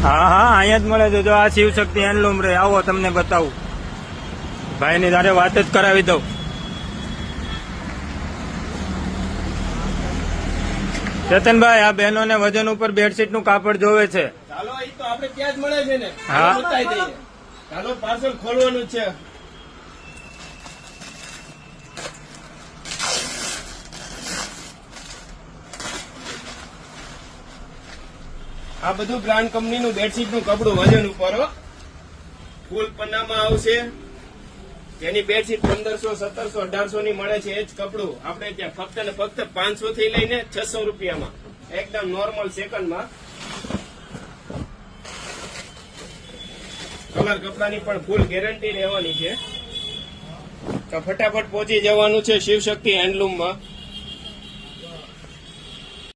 હા હા અહીંયા જ મળે છે. જો આ શિવશક્તિ હેન્ડલૂમ રે, આવો તમને બતાવું. ભાઈની તારે વાત જ કરાવી દઉં. ચેતનભાઈ, આ બહેનોને વજન ઉપર બેડશીટ નું કાપડ જોવે છે. ચાલો, એ તો આપણે ત્યાં જ મળે છે ને. હા. બતાવી દઈએ. ચાલો, પાર્સલ ખોલવાનું જ છે. આ બધું બ્રાન્ડ કંપનીનું બેડશીટ નું કપડું વજન ઉપર હો. ફૂલ પન્નામાં આવશે. જેની બેડશીટ 1500, 1700, 1800 ની મળે છે. એ જ કપડું આપણે ત્યાં ફક્ત ને ફક્ત 500 થી લઈને 600 રૂપિયામાં એકદમ નોર્મલ સેકન્ડમાં. કલર કપડાની પણ ફૂલ ગેરંટી રહેવાની છે. તો ફટાફટ પહોંચી જવાનું છે શિવશક્તિ હેન્ડલૂમમાં.